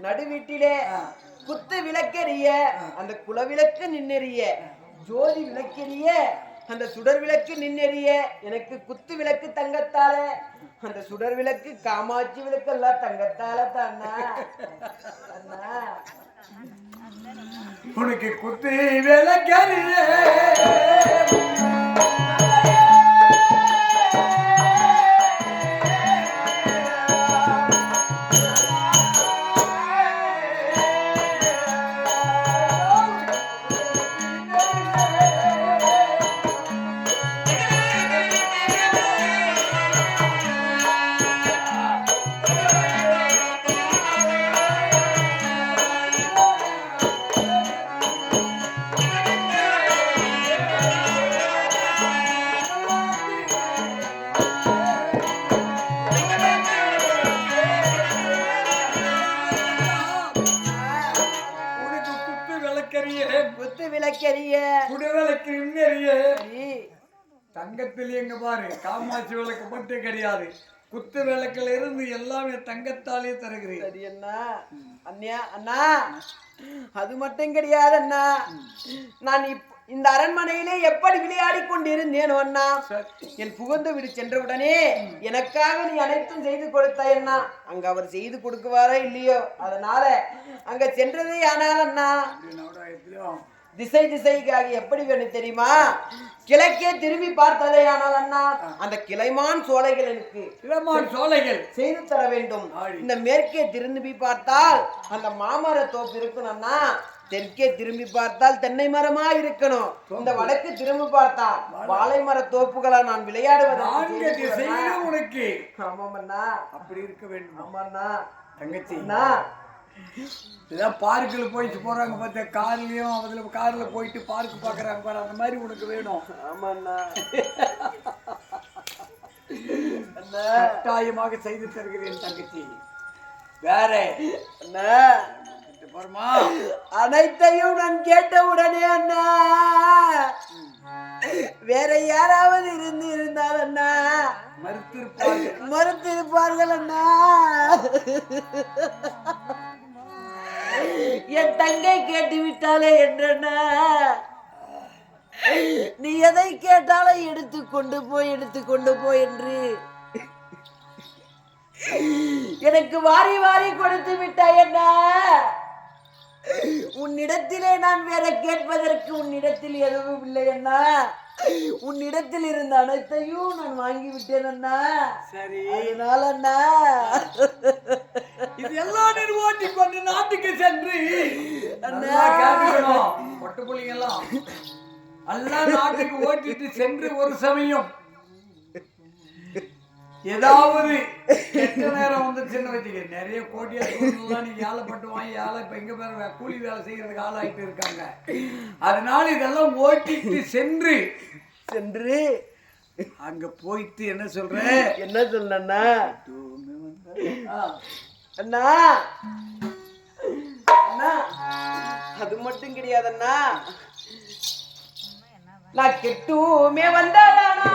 நடுவீட்டிலே குத்து விளக்கெரிய அந்த குல விளக்கு நின்னெறிய ஜோதி விளக்கெரிய அந்த சுடர் விளக்கு நின்னெறிய எனக்கு குத்து விளக்கு தங்கத்தால அந்த சுடர் விளக்கு காமாட்சி விளக்கு எல்லாம் தங்கத்தால தானா உனக்கு குத்து விளக்கெரிய தங்கத்தில் எங்க பாரு காமாட்சி விளக்கு மட்டும் கிடையாது குத்து விளக்குல இருந்து எல்லாமே தங்கத்தாலே தருகிறேன் அண்ணா அது மட்டும் கிடையாது அண்ணா நான் இந்த அரண்மனையிலே எப்படி விளையாடி கொண்டிருந்தேன் அண்ணா என் புகுந்த வீடு சென்றவுடனே எனக்காக நீ அனைத்தும் செய்து கொடுத்தாய் அண்ணா அங்க அவர் செய்து கொடுக்குவாரா இல்லையோ அதனால அங்க சென்றதே ஆனால் அண்ணா திசை திசைக்காக எப்படி வேணும் தெரியுமா கிழக்கே திரும்பி பார்த்ததே ஆனால் அண்ணா அந்த கிளைமான் சோலைகள் எனக்கு சோலைகள் செய்து தர வேண்டும் இந்த மேற்கே திரும்பி பார்த்தால் அந்த மாமர தோப்பு இருக்கணும் அண்ணா தெற்கே திரும்பி பார்த்தால் தென்னை மரமா இருக்கணும் இந்த வடக்கு திரும்பி பார்த்தா வாழை மர தோப்புகளா நான் விளையாடுவது உனக்கு ஆமாமண்ணா அப்படி இருக்க வேண்டும் ஆமாண்ணா தங்கச்சி இதான் பார்க்கில் போயிட்டு போறாங்க பார்த்தா கார்லயும் அதுல கார்ல போயிட்டு பார்க் பாக்குறாங்க பாரு அந்த மாதிரி உனக்கு வேணும் ஆமாண்ணா கட்டாயமாக செய்து தருகிறேன் தங்கச்சி வேற போறமா அனைத்தையும் நான் கேட்ட உடனே அண்ணா வேற யாராவது இருந்தால் அண்ணா மறுத்திருப்பார்கள் அண்ணா என் தங்கை கேட்டு விட்டாலே என்றண்ணா நீ எதை கேட்டாலும் எடுத்துக்கொண்டு போய் என்று எனக்கு வாரி வாரி கொடுத்து விட்டாய் என்ன உன்னிடத்திலே நான் வேற கேட்பதற்கு உன்னிடத்தில் எதுவும் இல்லை என்ன உன்னிடத்தில் இருந்த அனைத்தையும் நான் வாங்கி விட்டேன் அண்ணா. சரி, அதனால அண்ணா இது எல்லாம் நீர் ஓட்டி கொண்டு நாட்டுக்கு சென்று நல்லா கேட்டுக்கணும். பொட்டு புள்ளிங்க எல்லாம் எல்லாம் நாட்டுக்கு ஓட்டிட்டு சென்று ஒரு சமயம் ஏதாவது கெட்ட நேரம் வந்துச்சுன்னு வச்சுக்க, நிறைய கோட்டியா நீங்க ஏழைப்பட்டு வாங்கி ஏழை இப்ப எங்க பேர் கூலி வேலை செய்யறதுக்கு ஆளாயிட்டு இருக்காங்க. அதனால இதெல்லாம் ஓட்டிட்டு சென்று சென்று அங்க போயிட்டு என்ன சொல்ற, என்ன சொன்னா அண்ணா அண்ணா அது மட்டும் கிடையாதுண்ணா, நான் கெட்டுமே வந்தாதானா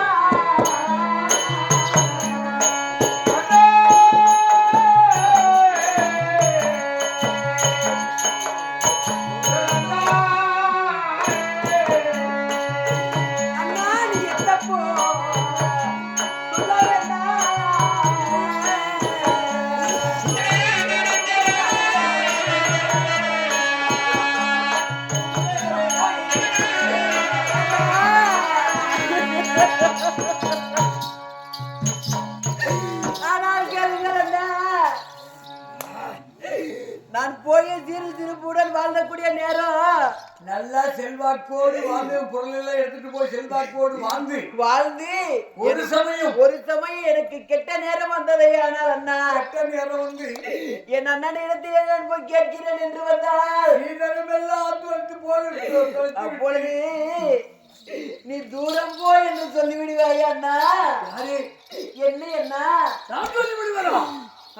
நான் போய் சிறு சிறுப்புடன் வாழக்கூடிய நேரம் நல்லா செல்வாக்கோடு வாழ்ந்து பொருள் எல்லாம் எடுத்துட்டு போய் செல்வாக்கோடு வாழ்ந்து ஒரு சமயம் எனக்கு கெட்ட நேரம் வந்ததே. ஆனால் அண்ணா கெட்ட நேரம் வந்து என் அண்ணன் இடத்திலே நான் போய் கேட்கிறேன் என்று வந்தால் அப்பொழுது நீ தூரம் போ என்று சொல்லிவிடுவாய் அண்ணா. என்ன அண்ணா நான் சொல்லிவிடுவேனா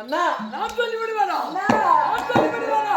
அண்ணா, நான் சொல்லிவிடுவேனா அண்ணா நான் சொல்லிவிடுவேனா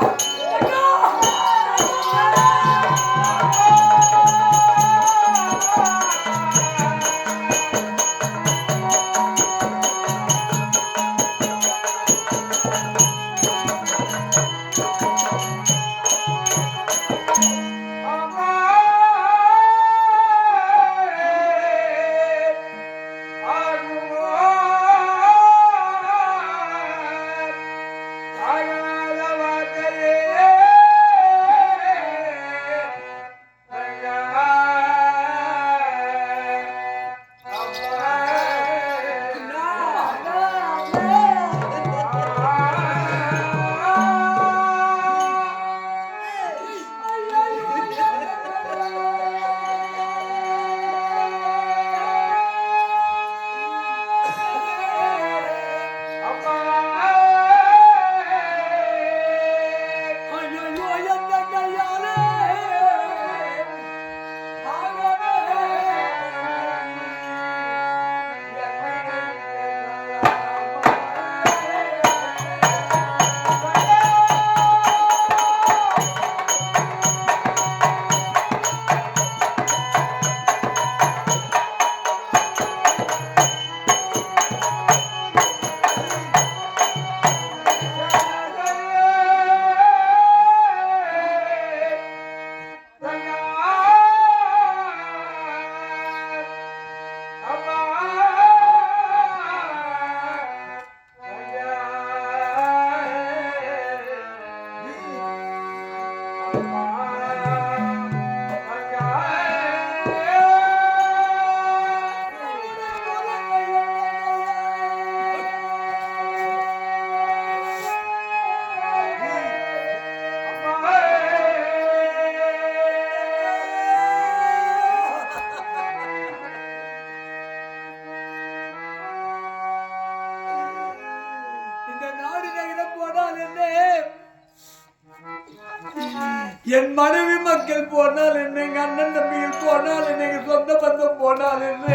என் மனைவி மக்கள் போனால் என்ன, எங்க அண்ணன் தம்பிகள் போனால் என்ன, எங்க சொந்த பந்தம் போனால் என்ன,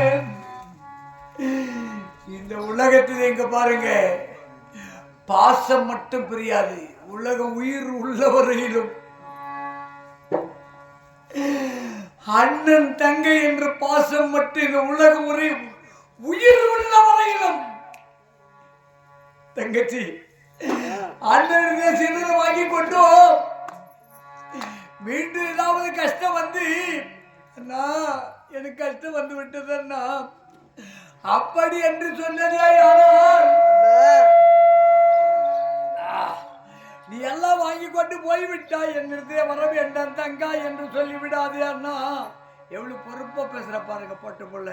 இந்த உலகத்தில் எங்க பாருங்க பாசம் மட்டும் பிரியாது. உலகம் உயிர் உள்ளவரையிலும் அண்ணன் தங்கை என்ற பாசம் மட்டும் இந்த உலகம் உயிர் உள்ளவரையிலும். தங்கச்சி அண்ணனுக்கு சின்னதை வாங்கி கொண்டோம், வீட்டு ஏதாவது கஷ்டம் வந்து அண்ணா எனக்கு கஷ்டம் வந்து விட்டது அண்ணா அப்படி என்று சொன்னதே. ஆனால் நீ எல்லாம் வாங்கி கொண்டு போய்விட்டாய், என்னிடத்தே வர வேண்டாம் தங்கா என்று சொல்லிவிடாதே அண்ணா. எவ்வளவு பொறுப்பா பேசுற பாருங்க பொட்ட புள்ள.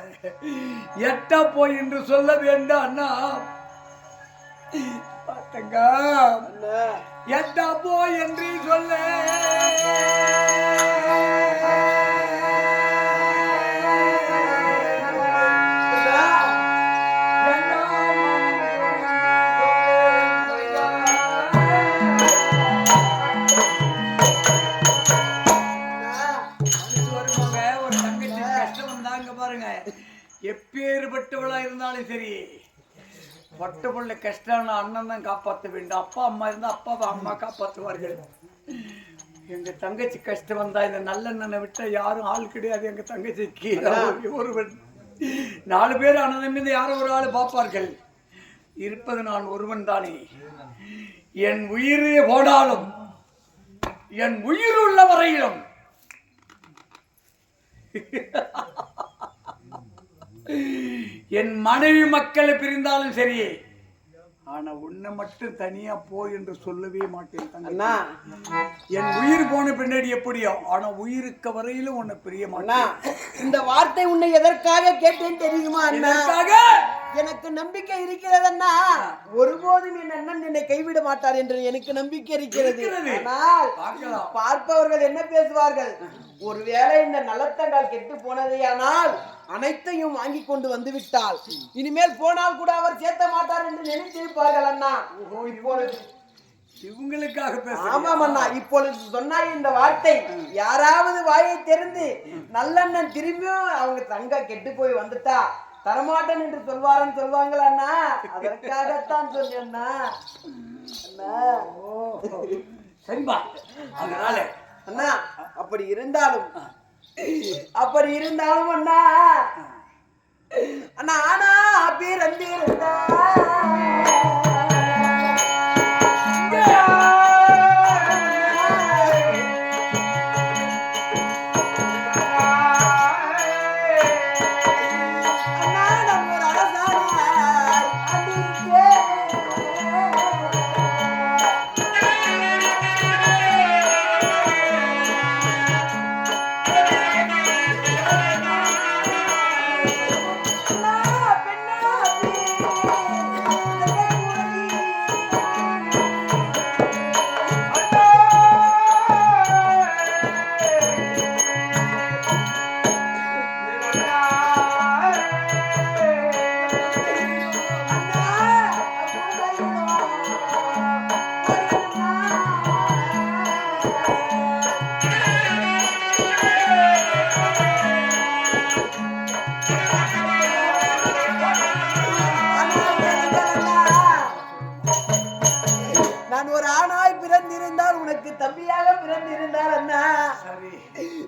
எட்டா போய் என்று சொல்ல வேண்டாம் அண்ணா. பாத்தங்க எட்டா போய் என்று சொல்ல எப்பேற்பட்டவளா இருந்தாலும் சரி பொட்ட பிள்ளை கஷ்டம் அண்ணன் தான் காப்பாற்ற வேண்டும். அப்பா அம்மா இருந்தா அப்பாவை அம்மா காப்பாற்றுவார்கள். எங்க தங்கச்சி கஷ்டம் வந்தா இந்த நல்லெண்ணனை விட்டா யாரும் ஆள் கிடையாது. எங்க தங்கச்சிக்கு ஒருவன் 4 பேர் அண்ணன் மீது யாரும் ஒரு ஆள் பார்ப்பார்கள். இருப்பது நான் ஒருவன் தானே. என் உயிரே போனாலும் என் உயிர் உள்ள வரையிலும் என் மனைவி மக்களை பிரிந்தாலும் சரி, ஆனா உன்னை மட்டும் தனியா போ என்று சொல்லவே மாட்டேன். என் உயிர் போன பின்னாடி எப்படியோ, ஆனா உயிருக்கு வரையிலும் உன்னை பிரிய மாட்டேன். இந்த வார்த்தை உன்னை எதற்காக கேட்டேன் தெரியுமா அண்ணா? எனக்கு நம்பிக்கை இருக்கிறதன்னா, ஒருபோதும் என் அண்ணன் என்னை கைவிட மாட்டார் என்று எனக்கு நம்பிக்கை இருக்கிறது. ஆனால் பார்ப்பவர்கள் என்ன பேசுவார்கள்? ஒருவேளை இந்த நலத்தங்கால் கெட்டு போனதையானால் அனைத்தையும் வாங்கி கொண்டு வந்து விட்டால் இனிமேல் போனால் கூட அவர் சேர்த்த மாட்டார் என்று நினைத்திருப்பார்கள் அண்ணா. இப்பொழுது இவங்களுக்காக பேச. ஆமாம் அண்ணா, இப்பொழுது சொன்னாய் இந்த வார்த்தை யாராவது வாயை திறந்து நல்லண்ணன் திரும்பியும் அவங்க தங்க கெட்டு போய் வந்துட்டா தரமாட்டன் என்று சொல்வாரன்னு சொல்வாங்களா அண்ணா? அதற்காகத்தான் சொன்னா அண்ணா. சரிப்பா. அதனால அண்ணா அப்படி இருந்தாலும் அண்ணா அண்ணா ஆனா பிறந்திருந்தா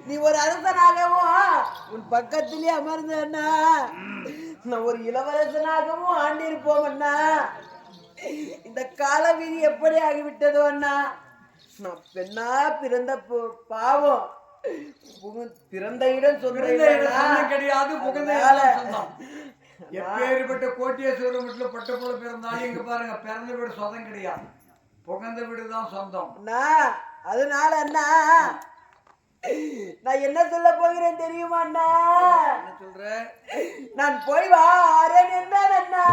நீ ஒரு அரசனாகவும் உன் பக்கத்திலே அமர்ந்த அண்ணா நான் ஒரு இளவரசனாகவும் ஆண்டிருப்போம் அண்ணா. இந்த கால விதி எப்படி ஆகிவிட்டதோ அண்ணா. நான் பெண்ணா பிறந்த பாவம் பிறந்த இடம் கிடையாது. எப்பேற்பட்ட கோட்டியேஸ்வரம் வீட்டுல பட்ட போல பிறந்தாலும் இங்க பாருங்க பிறந்த வீடு சொந்தம் கிடையாது, புகந்த வீடுதான் சொந்தம். அதனால அண்ணா நான் என்ன சொல்ல போகிறேன் தெரியுமா அண்ணா? என்ன சொல்ற? நான் போய் வாரேன் என்றான் அண்ணா.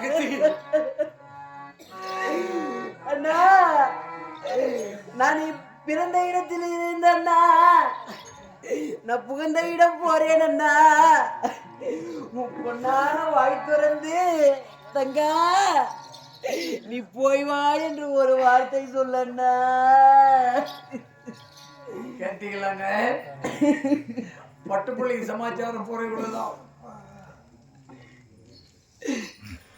தங்கச்சி. அண்ணா நான் பிறந்த இடத்தில் இருந்தண்ணா நான் புகுந்த இடம் போறேன் அண்ணா. பொண்ணான வாய் திறந்து தங்கா நீ போய் வா என்று ஒரு வார்த்தை சொல்லண்ணா. கேட்டீங்களாங்க? பட்டுப்புள்ளிக்கு சமாச்சாரம் போற இவ்வளவுதான்.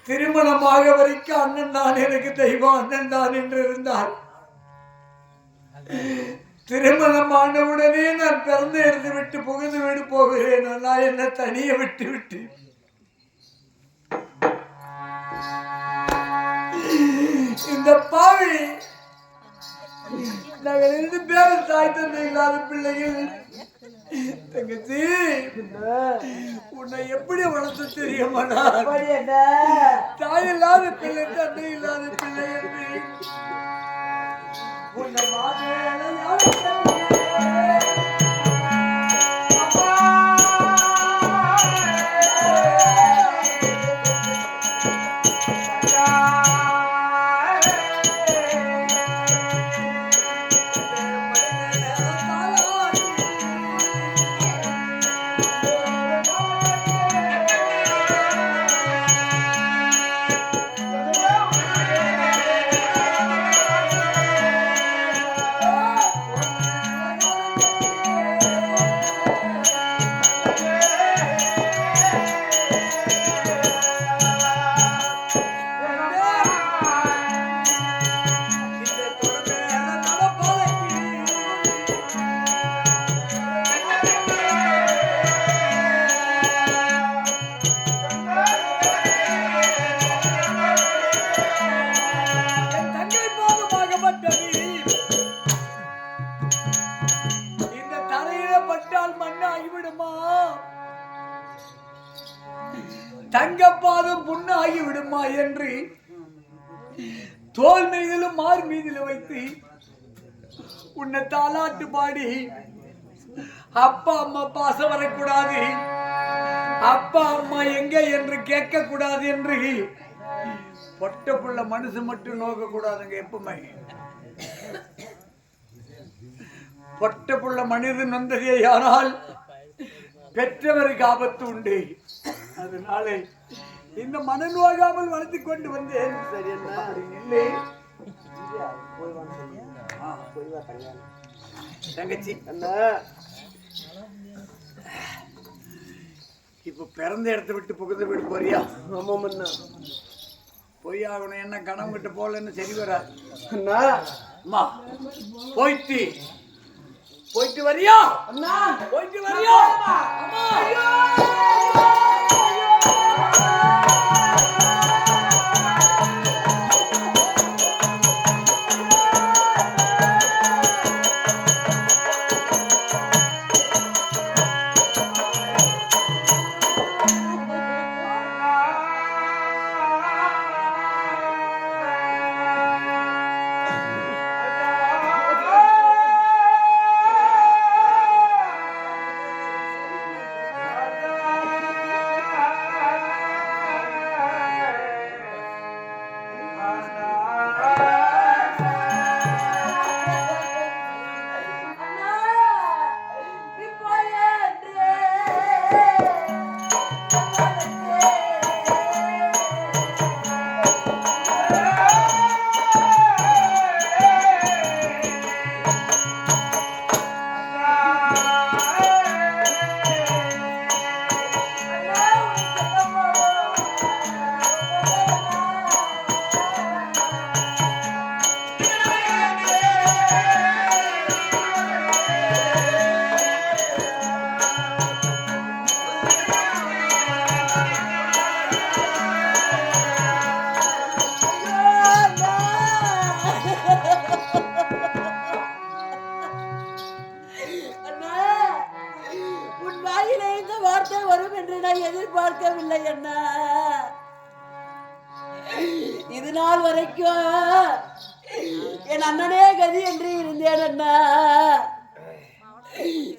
திருமணமாக வரைக்கும் அண்ணன் தான் எனக்கு தெய்வம், அண்ணன் தான் என்று இருந்தார். திருமணம் ஆனவுடனே நான் பிறந்த இடத்தை விட்டு புகுந்து விட்டு போகிறேன். நான் என்ன தனியை விட்டு விட்டு இந்த பாவி நாங்கள் 2 பேரும் தாய் தந்தை இல்லாத பிள்ளைகள். தங்கச்சி உன்னை எப்படி வளர்த்து தெரியுமாடா? தாய் இல்லாத பிள்ளை, தந்தை இல்லாத பிள்ளை என்று உன்னை தங்கப்பாதம் புண்ணாகி விடுமா என்று தோல் மீதிலும் மார் மீதிலும் வைத்து உன்னை தாலாட்டு பாடி அப்பா அம்மா பாசம் வரக்கூடாது, அப்பா அம்மா எங்க என்று கேட்க கூடாது என்று பொட்ட புள்ள மனசு மட்டும் நோக்க கூடாதுங்க. எப்பவுமே பொட்ட புள்ள மனிதன் வந்ததே ஆனால் பெற்றவருக்கு ஆபத்து உண்டு. அதனால இந்த மனநோகாமல் வளர்த்து கொண்டு வந்தேன். சரி இல்லை தங்கச்சி இப்ப பிறந்த இடத்தை விட்டு புகுந்த வீடு போறியா? போய் ஆகணும். என்ன கனவு கிட்ட போலன்னு சரி வராது. அம்மா போயிட்டு வரியா? போயிட்டு வரியா? எதிர்பார்க்கவில்லை அண்ணா. இது நாள் வரைக்கும் என் அண்ணனே கதி என்று இருந்தேன் அண்ணா.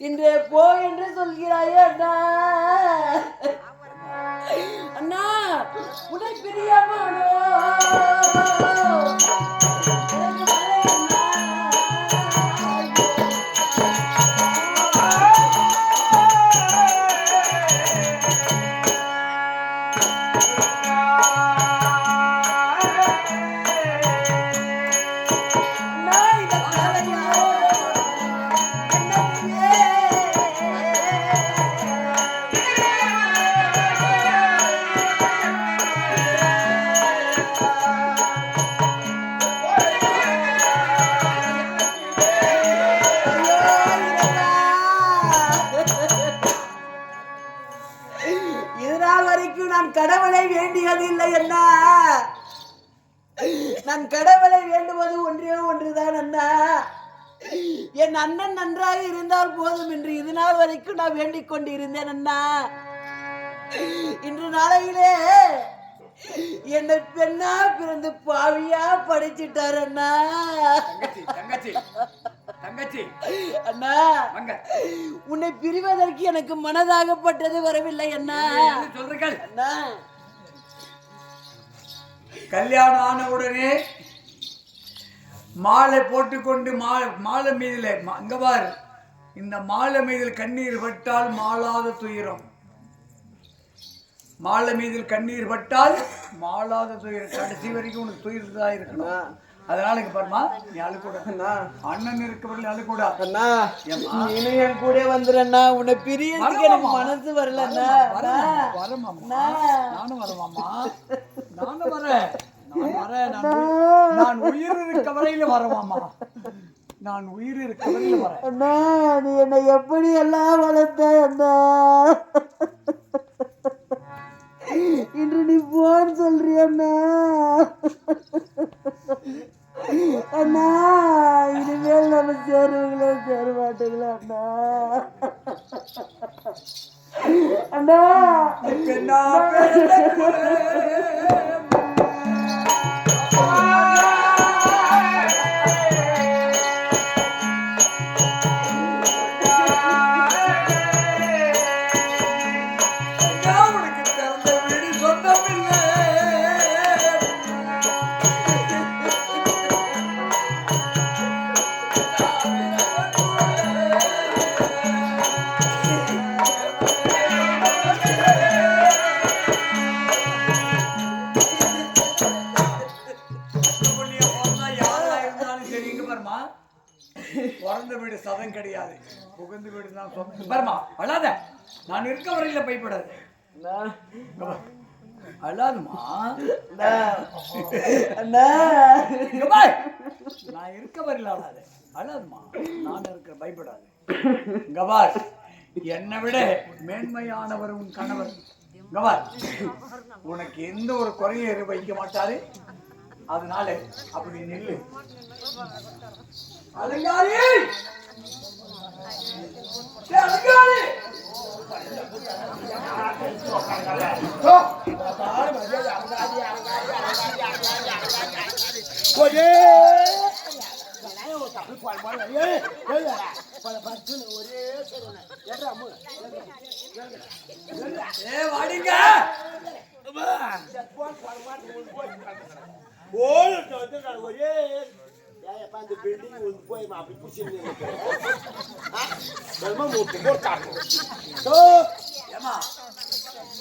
இன்று போ என்று சொல்கிறாயே அண்ணா. அண்ணா உன்னை பிரியமானோ இதனால் வரைக்கும் நான் கடவுளை வேண்டியது இல்லை என்ன நான் கடவுளை வேண்டுவது ஒன்றே ஒன்றுதான் அண்ணா என் அண்ணன் நன்றாக இருந்தால் போதும் என்று இது நாள் வரைக்கும் நான் வேண்டிக் கொண்டு இருந்தேன் அண்ணா இன்று நாளையிலே என்னை பெண்ணா பிறந்து பாவியா படிச்சிட்டார் அண்ணா அண்ணா உன்னை பிரிவதற்கு எனக்கு மனதாகப்பட்டது வரவில்லை அண்ணா அண்ணா கல்யாணம் ஆன உடனே மாலை போட்டுக்கொண்டு மாலை மீதில் அங்க பாரு, இந்த மாலை மீதில் கண்ணீர் பட்டால் மாளாத துயரம். மாலை மீதில் கண்ணீர் பட்டால் மாளாத துயரம். கடைசி வரைக்கும் உனக்கு துயர் தான் இருக்கணும். அதனால இங்க பாருமா, நீ அழுக்கூட, அண்ணன் இருக்கவர்கள் அழுக்கூட. அண்ணா நீனும் என் கூட வந்துடுறண்ணா. உன்னை பிரியறதுக்கு எனக்கு மனசு வரலண்ணா. வரமாமா, நானும் வரமாமா, நானும் வரேன். நான் உயிர் இருக்க வரையில வரமாமா, நான் உயிர் இருக்க வரையில வரேன். அண்ணா நீ என்னை எப்படி எல்லாம் வளர்த்த அண்ணா, இன்று நீ போன்னு சொல்றியண்ணா. அண்ணா இனிமேல் நம்ம சேருவீங்களா சேர மாட்டீங்களா அண்ணா? அண்ணா பிறந்த வீடு சதம் கிடையாது, புகுந்து வீடு தான் சொந்தம். பரமா அழாத, நான் இருக்க வரையில பயப்படாது. அழாதுமா, நான் இருக்க வரையில அழாத, அழாதுமா, நான் இருக்க பயப்படாது. கபார், என்னை விட மேன்மையானவர் உன் கணவர். கபார், உனக்கு எந்த ஒரு குறையை வைக்க மாட்டாரு. அதனால அப்படி நில்லு. அலங்காரி, அலங்காரி, வாடிங்க.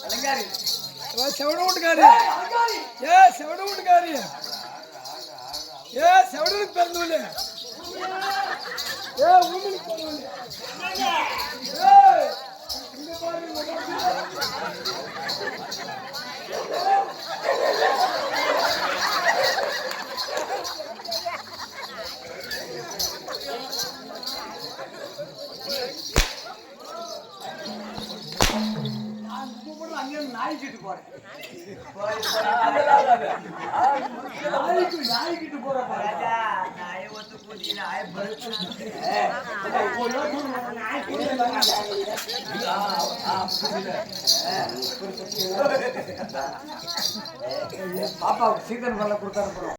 அலங்காரி, செவட வீட்டுக்காரி, செவட வீட்டுக்காரி, செவடனுக்கு பிறந்தவங்க, நாய்க்கிட்டு போறேன், நாய்க்கிட்டு போற பாப்பா சீக்கிரம் கொடுத்தாரு.